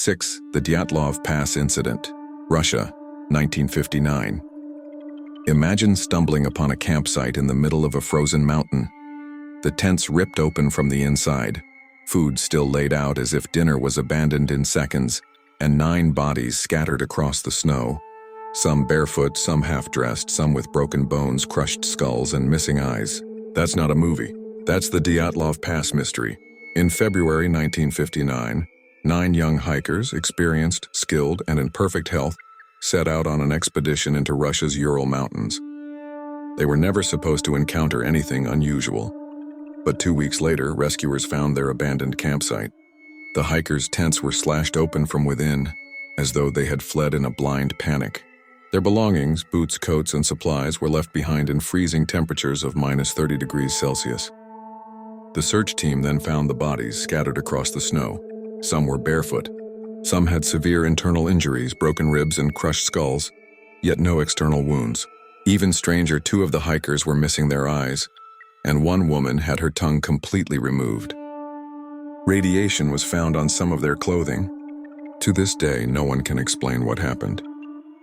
6. The Dyatlov Pass Incident, Russia, 1959. Imagine stumbling upon a campsite in the middle of a frozen mountain. The tents ripped open from the inside, food still laid out as if dinner was abandoned in seconds, and 9 bodies scattered across the snow. Some barefoot, some half-dressed, some with broken bones, crushed skulls, and missing eyes. That's not a movie. That's the Dyatlov Pass mystery. In February 1959, 9 young hikers, experienced, skilled, and in perfect health, set out on an expedition into Russia's Ural Mountains. They were never supposed to encounter anything unusual. But 2 weeks later, rescuers found their abandoned campsite. The hikers' tents were slashed open from within, as though they had fled in a blind panic. Their belongings, boots, coats, and supplies were left behind in freezing temperatures of -30 degrees Celsius. The search team then found the bodies scattered across the snow. Some were barefoot. Some had severe internal injuries, broken ribs, and crushed skulls, yet no external wounds. Even stranger, 2 of the hikers were missing their eyes, and 1 woman had her tongue completely removed. Radiation was found on some of their clothing. To this day, no one can explain what happened.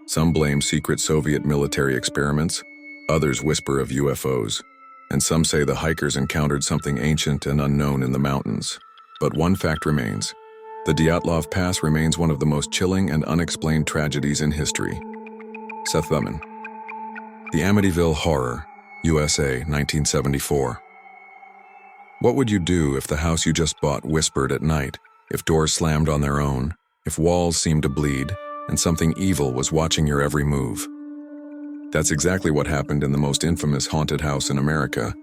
Some blame secret Soviet military experiments, others whisper of UFOs, and some say the hikers encountered something ancient and unknown in the mountains. But one fact remains. The Dyatlov Pass remains one of the most chilling and unexplained tragedies in history. Seth Lemon. The Amityville Horror, USA, 1974. What would you do if the house you just bought whispered at night, if doors slammed on their own, if walls seemed to bleed, and something evil was watching your every move? That's exactly what happened in the most infamous haunted house in America,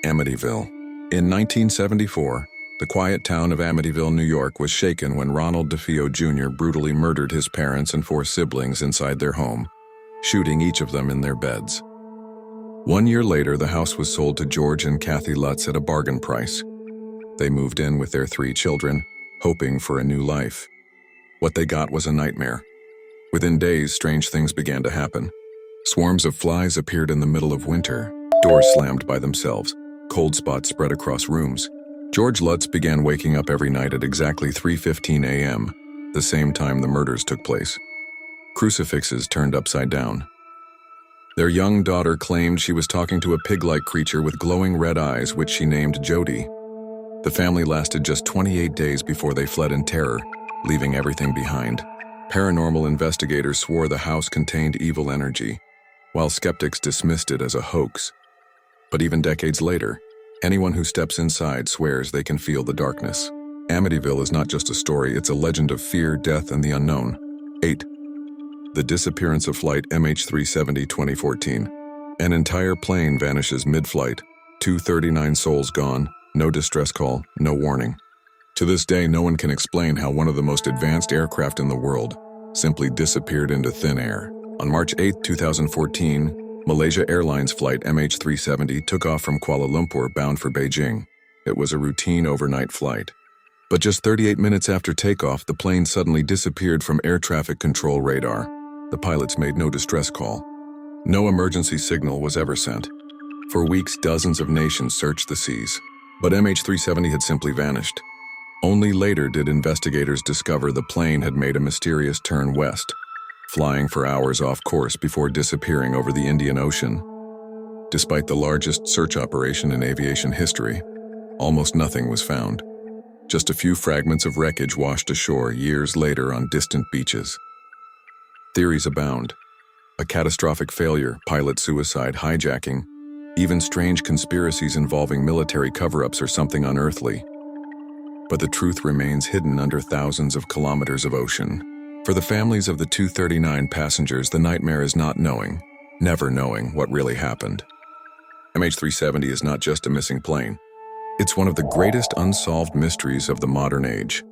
Amityville. In 1974, the quiet town of Amityville, New York was shaken when Ronald DeFeo Jr. brutally murdered his parents and 4 siblings inside their home, shooting each of them in their beds. 1 year later, the house was sold to George and Kathy Lutz at a bargain price. They moved in with their 3 children, hoping for a new life. What they got was a nightmare. Within days, strange things began to happen. Swarms of flies appeared in the middle of winter, doors slammed by themselves, cold spots spread across rooms. George Lutz began waking up every night at exactly 3:15 a.m., the same time the murders took place. Crucifixes turned upside down. Their young daughter claimed she was talking to a pig-like creature with glowing red eyes, which she named Jody. The family lasted just 28 days before they fled in terror, leaving everything behind. Paranormal investigators swore the house contained evil energy, while skeptics dismissed it as a hoax. But even decades later, anyone who steps inside swears they can feel the darkness. Amityville is not just a story, it's a legend of fear, death, and the unknown. 8. The disappearance of Flight MH370 2014. An entire plane vanishes mid-flight, 239 souls gone, no distress call, no warning. To this day, no one can explain how one of the most advanced aircraft in the world simply disappeared into thin air. On March 8, 2014, Malaysia Airlines Flight MH370 took off from Kuala Lumpur bound for Beijing. It was a routine overnight flight. But just 38 minutes after takeoff, the plane suddenly disappeared from air traffic control radar. The pilots made no distress call. No emergency signal was ever sent. For weeks, dozens of nations searched the seas. But MH370 had simply vanished. Only later did investigators discover the plane had made a mysterious turn west, flying for hours off course before disappearing over the Indian Ocean. Despite the largest search operation in aviation history, almost nothing was found. Just a few fragments of wreckage washed ashore years later on distant beaches. Theories abound. A catastrophic failure, pilot suicide, hijacking, even strange conspiracies involving military cover-ups or something unearthly. But the truth remains hidden under thousands of kilometers of ocean. For the families of the 239 passengers, the nightmare is not knowing, never knowing what really happened. MH370 is not just a missing plane. It's one of the greatest unsolved mysteries of the modern age.